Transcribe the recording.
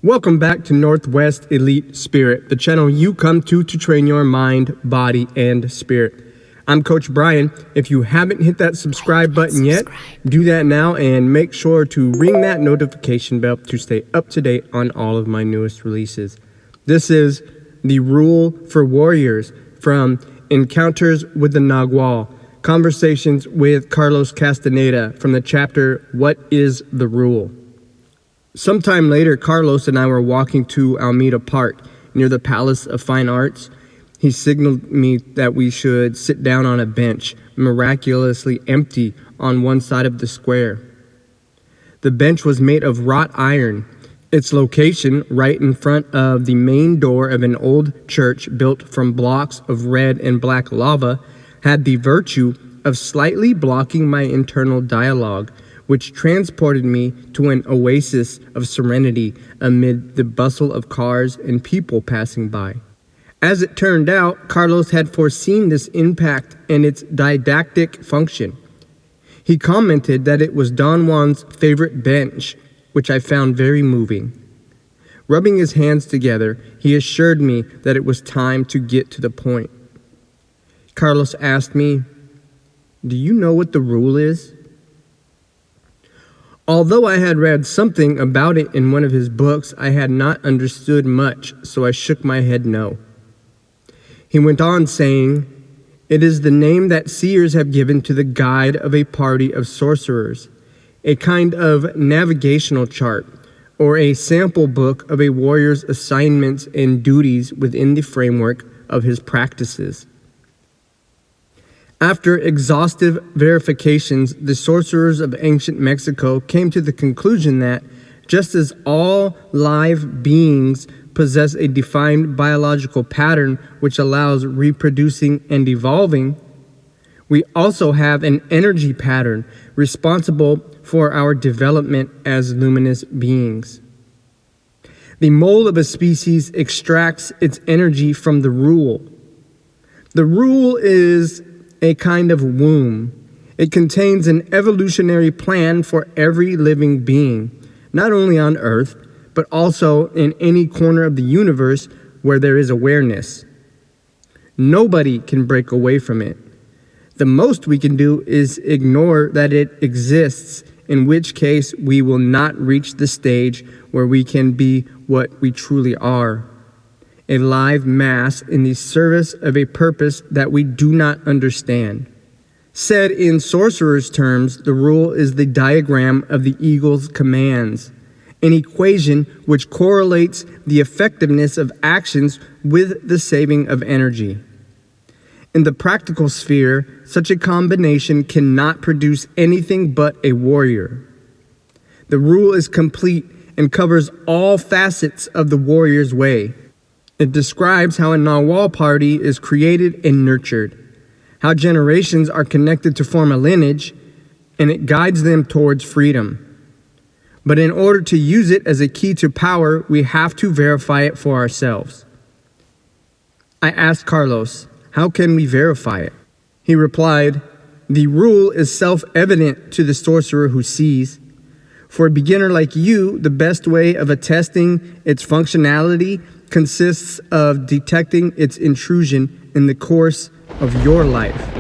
Welcome back to Northwest Elite Spirit, the channel you come to train your mind, body, and spirit. I'm Coach Brian. If you haven't hit that subscribe button yet, do that now and make sure to ring that notification bell to stay up to date on all of my newest releases. This is the Rule for Warriors from Encounters with the Nagual, Conversations with Carlos Castaneda from the chapter, What is the Rule? Sometime later, Carlos and I were walking to Alameda Park near the Palace of Fine Arts. He signaled me that we should sit down on a bench, miraculously empty on one side of the square. The bench was made of wrought iron. Its location, right in front of the main door of an old church built from blocks of red and black lava, had the virtue of slightly blocking my internal dialogue, which transported me to an oasis of serenity amid the bustle of cars and people passing by. As it turned out, Carlos had foreseen this impact and its didactic function. He commented that it was Don Juan's favorite bench, which I found very moving. Rubbing his hands together, he assured me that it was time to get to the point. Carlos asked me, "Do you know what the rule is?" Although I had read something about it in one of his books, I had not understood much, so I shook my head no. He went on saying, "It is the name that seers have given to the guide of a party of sorcerers, a kind of navigational chart, or a sample book of a warrior's assignments and duties within the framework of his practices." After exhaustive verifications, the sorcerers of ancient Mexico came to the conclusion that, just as all live beings possess a defined biological pattern which allows reproducing and evolving, we also have an energy pattern responsible for our development as luminous beings. The mole of a species extracts its energy from the rule. The rule is a kind of womb. It contains an evolutionary plan for every living being, not only on Earth, but also in any corner of the universe where there is awareness. Nobody can break away from it. The most we can do is ignore that it exists, in which case we will not reach the stage where we can be what we truly are, a live mass in the service of a purpose that we do not understand. Said in sorcerers' terms, the rule is the diagram of the eagle's commands, an equation which correlates the effectiveness of actions with the saving of energy. In the practical sphere, such a combination cannot produce anything but a warrior. The rule is complete and covers all facets of the warrior's way. It describes how a nagual party is created and nurtured, how generations are connected to form a lineage, and it guides them towards freedom. But in order to use it as a key to power, we have to verify it for ourselves. I asked Carlos, how can we verify it? He replied, "The rule is self-evident to the sorcerer who sees. For a beginner like you, the best way of attesting its functionality consists of detecting its intrusion in the course of your life."